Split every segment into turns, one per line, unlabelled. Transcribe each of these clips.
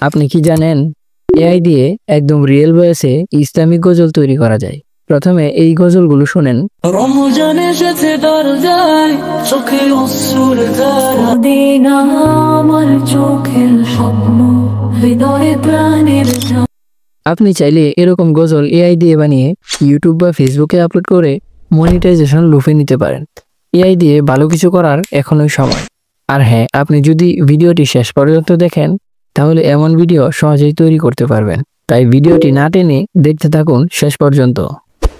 আপনি কি জানেন এআই দিয়ে একদম রিয়েল ভয়েসে ইসলামিক গজল তৈরি করা যায়। প্রথমে এই গজলগুলো শুনেন।
রমজান এসেছে দরজায়, চোখে অশ্রুর ধারা, দিন আমার চোখের স্বপ্ন, হৃদয়ে প্রাণের।
আপনি চাইলে এরকম গজল এআই দিয়ে বানিয়ে ইউটিউব বা ফেসবুকে আপলোড করে মনিটাইজেশন লুফে নিতে পারেন। এআই দিয়ে ভালো কিছু করার এখনই সময়। আর হ্যাঁ, আপনি যদি ভিডিওটি শেষ পর্যন্ত দেখেন তাহলে এমন ভিডিও সহজেই তৈরি করতে পারবেন। তাই ভিডিওটি না টেনে দেখতে থাকুন শেষ পর্যন্ত।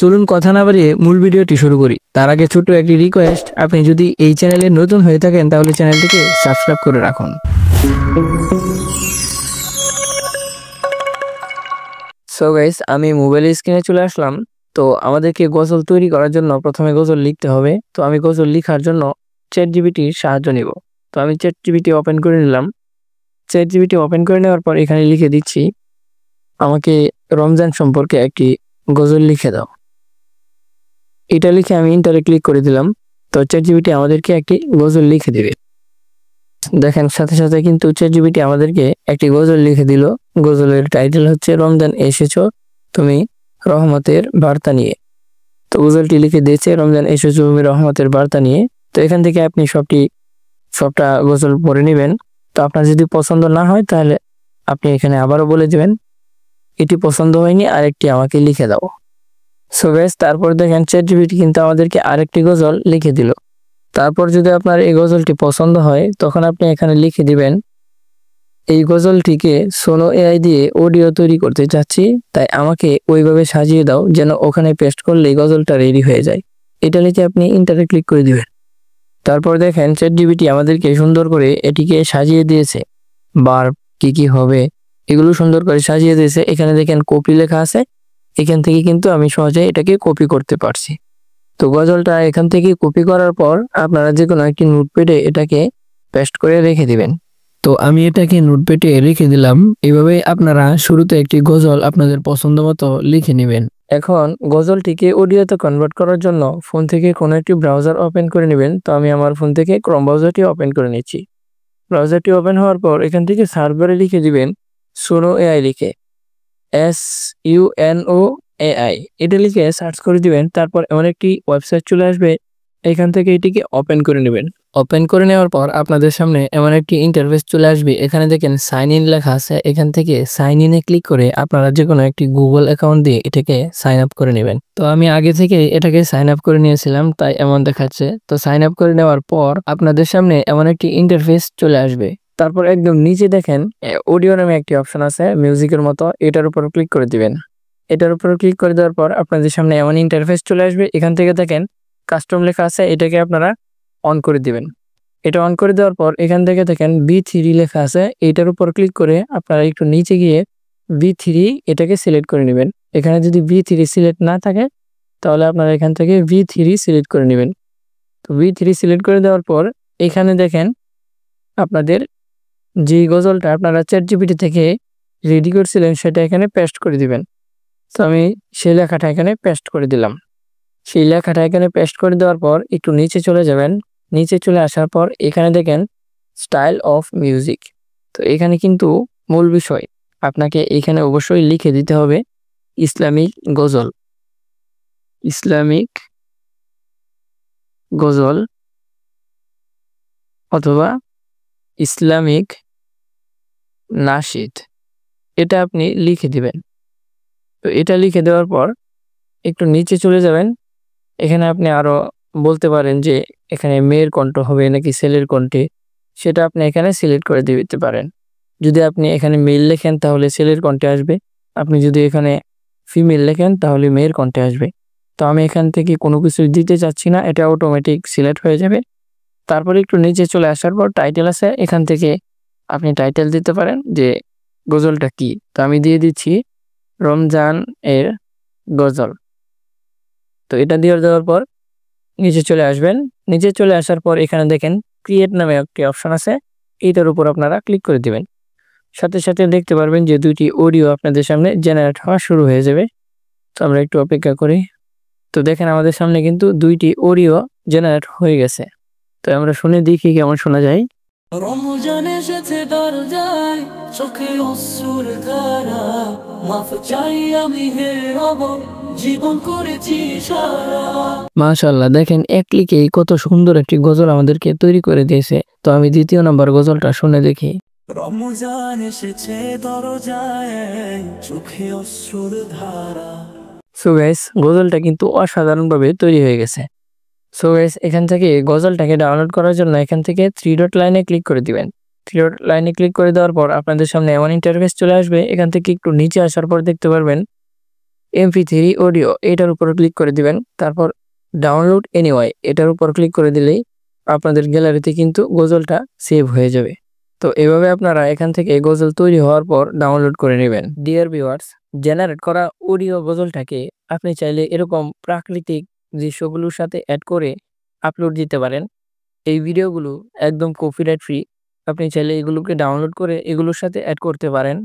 চলুন কথা না বাড়িয়ে মূল ভিডিওটি শুরু করি। তার আগে ছোট্ট একটি রিকোয়েস্ট, আপনি যদি এই চ্যানেলে নতুন হয়ে থাকেন তাহলে চ্যানেলটিকে সাবস্ক্রাইব করে রাখুন। সো গাইস, আমি মোবাইলের স্ক্রিনে চলে আসলাম। তো আমাদেরকে গজল তৈরি করার জন্য প্রথমে গজল লিখতে হবে। তো আমি গজল লেখার জন্য চ্যাটজিপিটির সাহায্য নিব। তো আমি চ্যাটজিপিটি ওপেন করে নিলাম। চ্যাটজিপিটি ওপেন করে নেওয়ার পর এখানে লিখে দিচ্ছি, আমাকে রমজান সম্পর্কে একটি গজল লিখে দাও। এটা লিখে আমি ইন্টারে ক্লিক করে দিলাম। তো চ্যাটজিপিটি আমাদেরকে একটি গজল লিখে দিবে। দেখেন সাথে সাথে কিন্তু চ্যাটজিপিটি আমাদেরকে একটি গজল লিখে দিল। গজলের টাইটেল হচ্ছে রমজান এসেছো তুমি রহমতের বার্তা নিয়ে। তো গজলটি লিখে দিয়েছে রমজান এসেছো তুমি রহমতের বার্তা নিয়ে। তো এখান থেকে আপনি সবটা গজল পড়ে নেবেন। তো আপনার যদি পছন্দ না হয় তাহলে আপনি এখানে আবারও বলে দেবেন এটি পছন্দ হয়নি, আরেকটি আমাকে লিখে দাও। সো গাইস, তারপর দেখেন চ্যাটজিপিটি কিন্তু আমাদেরকে আরেকটি গজল লিখে দিল। তারপর যদি আপনার এই গজলটি পছন্দ হয় তখন আপনি এখানে লিখে দিবেন, এই গজলটিকে সোনো এআই দিয়ে অডিও তৈরি করতে চাচ্ছি, তাই আমাকে ওইভাবে সাজিয়ে দাও যেন ওখানে পেস্ট করলেই গজলটা রেডি হয়ে যায়। এটা লিখে আপনি ইন্টারে ক্লিক করে দিবেন। তারপর দেখেন চ্যাটজিপিটি আমাদেরকে সুন্দর করে এটিকে সাজিয়ে দিয়েছে। ভার্ব কি হবে এগুলো সুন্দর করে সাজিয়ে দিয়েছে। এখানে দেখেন কপি লেখা আছে, এখান থেকে কিন্তু আমি সহজে এটাকে কপি করতে পারছি। তো গজলটা এখান থেকে কপি করার পর আপনারা যে কোনো একটি নোটপ্যাডে এটাকে পেস্ট করে রেখে দিবেন। তো আমি এটাকে নোটপ্যাডে রেখে দিলাম। এইভাবে আপনারা শুরুতে একটি গজল আপনাদের পছন্দ মতো লিখে নেবেন। এখন গজলটিকে অডিওতে কনভার্ট করার জন্য ফোন থেকে কোনো একটি ব্রাউজার ওপেন করে নেবেন। তো আমি আমার ফোন থেকে ক্রোম ব্রাউজারটি ওপেন করে নিচ্ছি। ব্রাউজারটি ওপেন হওয়ার পর এখান থেকে সার্চ বারে লিখে দিবেন সোনো এআই, লিখে SUNO AI এটা লিখে সার্চ করে দিবেন। তারপর এমন একটি ওয়েবসাইট চলে আসবে, এখান থেকে এটিকে ওপেন করে নেবেন। ওপেন করে নেওয়ার পর আপনাদের সামনে এমন একটি ইন্টারফেস চলে আসবে। এখানে দেখেন সাইন ইন লেখা আছে, এখান থেকে সাইন ইনে ক্লিক করে আপনারা যে কোনো একটি গুগল অ্যাকাউন্ট দিয়ে এটাকে সাইন আপ করে নেবেন। তো আমি আগে থেকে এটাকে সাইন আপ করে নিয়েছিলাম, তাই এমন দেখাচ্ছে। তো সাইন আপ করে নেওয়ার পর আপনাদের সামনে এমন একটি ইন্টারফেস চলে আসবে। তারপর একদম নিচে দেখেন অডিও নামে একটি অপশন আছে মিউজিকের মতো, এটার উপর ক্লিক করে দিবেন। এটার উপর ক্লিক করে দেওয়ার পর আপনাদের সামনে এমন ইন্টারফেস চলে আসবে। এখান থেকে দেখেন কাস্টম লেখা আছে, এটাকে আপনারা অন করে দিবেন। এটা অন করে দেওয়ার পর এখান থেকে দেখেন V3 লেখা আছে, এটার উপর ক্লিক করে আপনারা একটু নিচে গিয়ে V3 এটাকে সিলেক্ট করে নেবেন। এখানে যদি V3 সিলেক্ট না থাকে তাহলে আপনারা এখান থেকে V3 সিলেক্ট করে নেবেন। তো V3 সিলেক্ট করে দেওয়ার পর এখানে দেখেন আপনাদের যে গজলটা আপনারা চ্যাটজিপিটি থেকে রেডি করছিলেন সেটা এখানে পেস্ট করে দিবেন। তো আমি সেই লেখাটা এখানে পেস্ট করে দিলাম। সেই লেখাটা এখানে পেস্ট করে দেওয়ার পর একটু নিচে চলে যাবেন। নিচে চলে আসার পর এখানে দেখেন স্টাইল অফ মিউজিক। তো এখানে কিন্তু মূল বিষয় আপনাকে এখানে অবশ্যই লিখে দিতে হবে ইসলামিক গজল, ইসলামিক গজল অথবা ইসলামিক নাশিদ, এটা আপনি লিখে দিবেন। তো এটা লিখে দেওয়ার পর একটু নিচে চলে যাবেন। এখানে আপনি আরো বলতে পারেন যে এখানে মেয়ের কণ্ঠ হবে নাকি ছেলের কণ্ঠে, সেটা আপনি এখানে সিলেক্ট করে দিতে পারেন। যদি আপনি এখানে মেল লেখেন তাহলে ছেলের কণ্ঠে আসবে, আপনি যদি এখানে ফিমেল লেখেন তাহলে মেয়ের কণ্ঠে আসবে। তো আমি এখান থেকে কোনো কিছু দিতে চাচ্ছি না, এটা অটোমেটিক সিলেক্ট হয়ে যাবে। তারপরে একটু নিচে চলে আসার পর টাইটেল আছে, এখান থেকে আপনি টাইটেল দিতে পারেন যে গজলটা কি। তো আমি দিয়ে দিচ্ছি রমজান এর গজল। তো এটা দিয়ে দেওয়ার পর নিচে চলে আসবেন। নিচে চলে আসার পর এখানে দেখেন ক্রিয়েট নামে একটি অপশন আছে, এইটার উপর আপনারা ক্লিক করে দিবেন। সাথে সাথে দেখতে পারবেন যে দুইটি অডিও আপনাদের সামনে জেনারেট হওয়া শুরু হয়ে যাবে। তো আমরা একটু অপেক্ষা করি। তো দেখেন আমাদের সামনে কিন্তু দুইটি অডিও জেনারেট হয়ে গেছে। তো আমরা শুনে দেখি কেমন শোনা যায়।
রমজান এসেছে দরজায়, চোখে অশ্রুর ধারা, মাফ চাই আমি হে রব, জীবন করেছি সারা।
মাশাআল্লাহ, দেখেন এক ক্লিকেই কত সুন্দর একটি গজল আমাদেরকে তৈরি করে দিয়েছে। তো আমি দ্বিতীয় নাম্বার গজলটা শুনে দেখি।
রমজান এসেছে দরজায়, চোখে অশ্রুর ধারা।
সো গাইস, গজলটা কিন্তু অসাধারণভাবে তৈরি হয়ে গেছে। সো গাইস, এখান থেকে গজলটাকে ডাউনলোড করার জন্য এখান থেকে 3 ডট লাইনে ক্লিক করে দিবেন। 3 ডট লাইনে ক্লিক করে দেওয়ার পর আপনাদের সামনে এমন ইন্টারফেস চলে আসবে। এখান থেকে একটু নিচে আসার পর দেখতে পারবেন MP3 অডিও, এটার উপর ক্লিক করে দিবেন। তারপর ডাউনলোড এনিওয়ে, এটার উপর ক্লিক করে দিলেই আপনাদের গ্যালারিতে কিন্তু গজলটা সেভ হয়ে যাবে। তো এভাবে আপনারা এখান থেকে গজল তৈরি হওয়ার পর ডাউনলোড করে নেবেন। ডিয়ার ভিউয়ার্স, জেনারেট করা অডিও গজলটাকে আপনি চাইলে এরকম প্রাকৃতিক দৃশ্যগুলোর সাথে অ্যাড করে আপলোড দিতে পারেন। এই ভিডিওগুলো একদম কপিরাইট ফ্রি। আপনি চাইলে এগুলোকে ডাউনলোড করে এগুলোর সাথে অ্যাড করতে পারেন।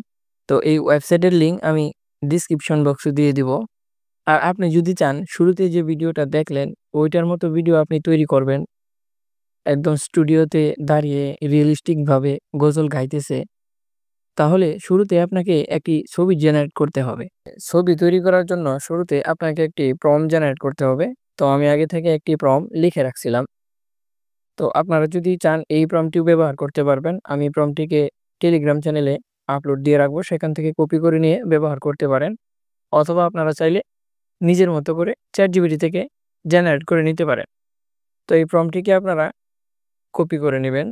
তো এই ওয়েবসাইটের লিঙ্ক আমি ডিসক্রিপশন বক্সে দিয়ে দিব। আর আপনি যদি চান শুরুতে যে ভিডিওটা দেখলেন ওইটার মতো ভিডিও আপনি তৈরি করবেন, একদম স্টুডিওতে দাঁড়িয়ে রিয়েলিস্টিকভাবে গজল গাইতেছে, তাহলে শুরুতে আপনাকে একটি ছবি জেনারেট করতে হবে। ছবি তৈরি করার জন্য শুরুতে আপনাকে একটি প্রম্পট জেনারেট করতে হবে। তো আমি আগে থেকে একটি প্রম্পট লিখে রাখছিলাম। তো আপনারা যদি চান এই প্রম্পটটিও ব্যবহার করতে পারবেন। আমি প্রম্পটটিকে টেলিগ্রাম চ্যানেলে আপলোড দিয়ে রাখবো, সেখান থেকে কপি করে নিয়ে ব্যবহার করতে পারেন। অথবা আপনারা চাইলে নিজের মতো করে ChatGPT থেকে জেনারেট করে নিতে পারেন। তো এই প্রম্পটটিকে আপনারা কপি করে নেবেন।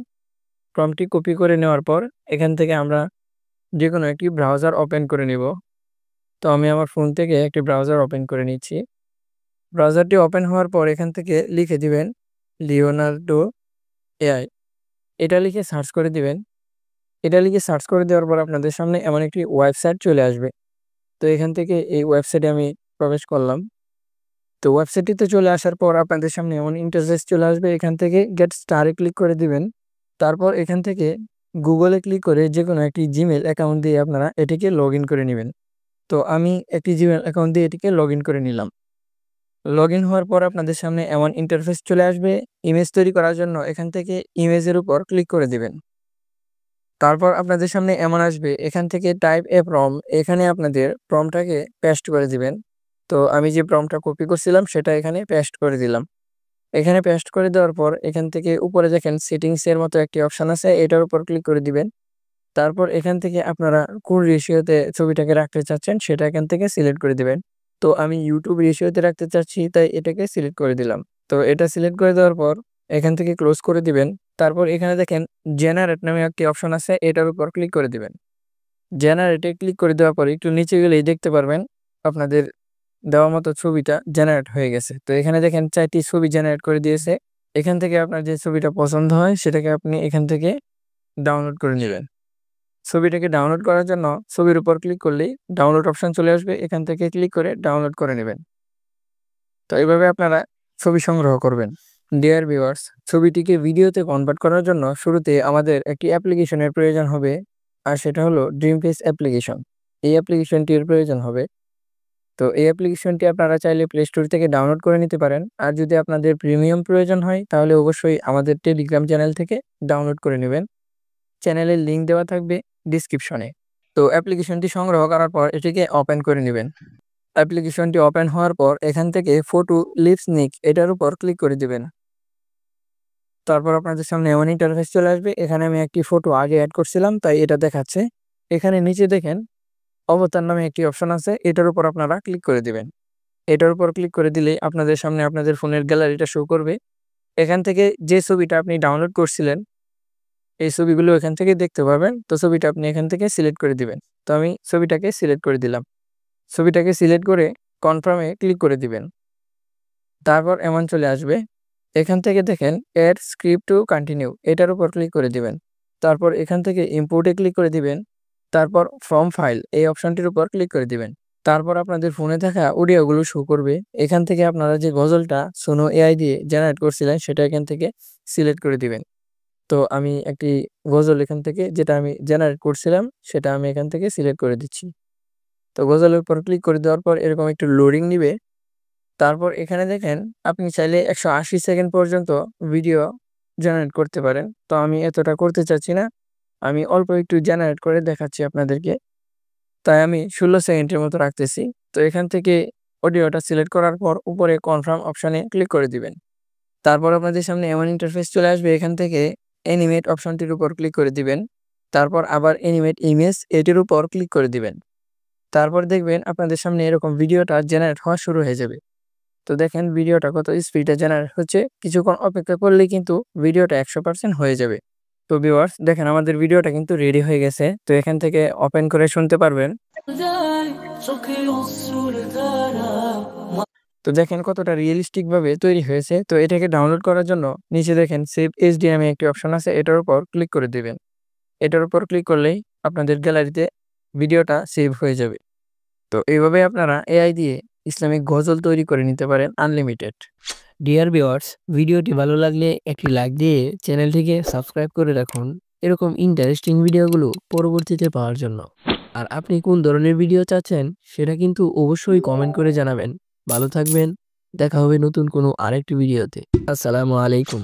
প্রম্পটটি কপি করে নেওয়ার পর এখান থেকে আমরা যে কোনো একটি ব্রাউজার ওপেন করে নিব। তো আমি আমার ফোন থেকে একটি ব্রাউজার ওপেন করে নিচ্ছি। ব্রাউজারটি ওপেন হওয়ার পর এখান থেকে লিখে দিবেন লিওনার্দো AI, এটা লিখে সার্চ করে দিবেন। এটা লিখে সার্চ করে দেওয়ার পর আপনাদের সামনে এমন একটি ওয়েবসাইট চলে আসবে। তো এখান থেকে এই ওয়েবসাইটে আমি প্রবেশ করলাম। তো ওয়েবসাইটটিতে চলে আসার পর আপনাদের সামনে এমন ইন্টারফেস চলে আসবে। এখান থেকে গেট স্টারে ক্লিক করে দিবেন। তারপর এখান থেকে গুগলে ক্লিক করে যে কোনো একটি জিমেল অ্যাকাউন্ট দিয়ে আপনারা এটিকে লগ ইন করে নেবেন। তো আমি একটি জিমেল অ্যাকাউন্ট দিয়ে এটিকে লগ ইন করে নিলাম। লগ ইন হওয়ার পর আপনাদের সামনে এমন ইন্টারফেস চলে আসবে। ইমেজ তৈরি করার জন্য এখান থেকে ইমেজের উপর ক্লিক করে দিবেন। তারপর আপনাদের সামনে এমন আসবে, এখান থেকে টাইপ এ প্রম্পট, এখানে আপনাদের প্রম্পটটাকে পেস্ট করে দিবেন। তো আমি যে প্রম্পটটা কপি করছিলাম সেটা এখানে পেস্ট করে দিলাম। এখানে পেস্ট করে দেওয়ার পর এখান থেকে উপরে দেখেন সেটিংসের মতো একটি অপশান আছে, এটার উপর ক্লিক করে দিবেন। তারপর এখান থেকে আপনারা কোন রেশিওতে ছবিটাকে রাখতে চাচ্ছেন সেটা এখান থেকে সিলেক্ট করে দিবেন। তো আমি ইউটিউব রেশিওতে রাখতে চাচ্ছি, তাই এটাকে সিলেক্ট করে দিলাম। তো এটা সিলেক্ট করে দেওয়ার পর এখান থেকে ক্লোজ করে দিবেন। তারপর এখানে দেখেন জেনারেট নামে একটি অপশন আছে, এটার উপর ক্লিক করে দিবেন। জেনারেটে ক্লিক করে দেওয়ার পর একটু নিচে গেলেই দেখতে পারবেন আপনাদের দেওয়া মতো ছবিটা জেনারেট হয়ে গেছে। তো এখানে দেখেন 4টি ছবি জেনারেট করে দিয়েছে। এখান থেকে আপনার যে ছবিটা পছন্দ হয় সেটাকে আপনি এখান থেকে ডাউনলোড করে নেবেন। ছবিটাকে ডাউনলোড করার জন্য ছবির উপর ক্লিক করলেই ডাউনলোড অপশন চলে আসবে, এখান থেকে ক্লিক করে ডাউনলোড করে নেবেন। তো এইভাবে আপনারা ছবি সংগ্রহ করবেন। ডিয়ার ভিউয়ার্স, ছবিটিকে ভিডিওতে কনভার্ট করার জন্য শুরুতে আমাদের একটি অ্যাপ্লিকেশনের প্রয়োজন হবে, আর সেটা হলো ড্রিমফেস অ্যাপ্লিকেশন। এই অ্যাপ্লিকেশনটির প্রয়োজন হবে। তো এই অ্যাপ্লিকেশনটি আপনারা চাইলে প্লে স্টোর থেকে ডাউনলোড করে নিতে পারেন। আর যদি আপনাদের প্রিমিয়াম প্রয়োজন হয় তাহলে অবশ্যই আমাদের টেলিগ্রাম চ্যানেল থেকে ডাউনলোড করে নেবেন। চ্যানেলের লিঙ্ক দেওয়া থাকবে ডিসক্রিপশনে। তো অ্যাপ্লিকেশনটি সংগ্রহ করার পর এটিকে ওপেন করে নেবেন। অ্যাপ্লিকেশনটি ওপেন হওয়ার পর এখান থেকে ফটো লিপসনিক, এটার উপর ক্লিক করে দিবেন। তারপর আপনাদের সামনে এমন ইন্টারফেস চলে আসবে। এখানে আমি একটি ফটো আগে অ্যাড করছিলাম তাই এটা দেখাচ্ছে। এখানে নিচে দেখেন অবতার নামে একটি অপশন আছে, এটার উপর আপনারা ক্লিক করে দিবেন। এটার উপর ক্লিক করে দিলে আপনাদের সামনে আপনাদের ফোনের গ্যালারিটা শো করবে। এখান থেকে যে ছবিটা আপনি ডাউনলোড করছিলেন এই ছবিগুলো এখান থেকে দেখতে পাবেন। তো ছবিটা আপনি এখান থেকে সিলেক্ট করে দিবেন। তো আমি ছবিটাকে সিলেক্ট করে দিলাম। ছবিটাকে সিলেক্ট করে কনফার্মে ক্লিক করে দিবেন। তারপর এমন চলে আসবে। এখান থেকে দেখেন অ্যাড স্ক্রিপ্ট টু কন্টিনিউ, এটার উপর ক্লিক করে দিবেন। তারপর এখান থেকে ইম্পোর্টে ক্লিক করে দিবেন। তারপর ফ্রম ফাইল এই অপশনটির উপর ক্লিক করে দিবেন। তারপর আপনাদের ফোনে থাকা অডিওগুলো শো করবে। এখান থেকে আপনারা যে গজলটা সোনো AI দিয়ে জেনারেট করছিলেন সেটা এখান থেকে সিলেক্ট করে দিবেন। তো আমি একটি গজল এখান থেকে যেটা আমি জেনারেট করছিলাম সেটা আমি এখান থেকে সিলেক্ট করে দিচ্ছি। তো গজলের উপর ক্লিক করে দেওয়ার পর এরকম একটু লোডিং নিবে। তারপর এখানে দেখেন আপনি চাইলে 180 সেকেন্ড পর্যন্ত ভিডিও জেনারেট করতে পারেন। তো আমি এতটা করতে চাচ্ছি না, আমি অল্প একটু জেনারেট করে দেখাচ্ছি আপনাদেরকে। তাই আমি 16 সেকেন্ডের মতো রাখতেছি। তো এখান থেকে অডিওটা সিলেক্ট করার পর উপরে কনফার্ম অপশনে ক্লিক করে দিবেন। তারপর আপনাদের সামনে এমন ইন্টারফেস চলে আসবে, এখান থেকে অ্যানিমেট অপশনটির উপর ক্লিক করে দিবেন। তারপর আবার অ্যানিমেট ইমেজ এটির উপর ক্লিক করে দিবেন। তারপর দেখবেন আপনাদের সামনে এরকম ভিডিওটা জেনারেট হওয়া শুরু হয়ে যাবে। তো দেখেন ভিডিওটা কত স্পিডে জেনারেট হচ্ছে। কিছুক্ষণ অপেক্ষা করলেই কিন্তু ভিডিওটা 100% হয়ে যাবে। তো ভিউয়ার্স দেখেন আমাদের ভিডিওটা কিন্তু রেডি হয়ে গেছে। তো এখান থেকে ওপেন করে শুনতে পারবেন। তো দেখেন কতটা রিয়েলিস্টিক ভাবে তৈরি হয়েছে। তো এটাকে ডাউনলোড করার জন্য নিচে দেখেন সেভ এইচডি নামে একটি অপশন আছে, এটার উপর ক্লিক করে দিবেন। এটার উপর ক্লিক করলেই আপনাদের গ্যালারিতে ভিডিওটা সেভ হয়ে যাবে। তো এইভাবে আপনারা এআই দিয়ে ইসলামিক গজল তৈরি করে নিতে পারেন আনলিমিটেড। ডিয়ার ভিউয়ার্স, ভিডিওটি ভালো লাগলে একটি লাইক দিয়ে চ্যানেলটিকে সাবস্ক্রাইব করে রাখুন এরকম ইন্টারেস্টিং ভিডিওগুলো পরবর্তীতে পাওয়ার জন্য। আর আপনি কোন ধরনের ভিডিও চাচ্ছেন সেটা কিন্তু অবশ্যই কমেন্ট করে জানাবেন। ভালো থাকবেন, দেখা হবে নতুন কোনো আরেকটি ভিডিওতে। আসসালামু আলাইকুম।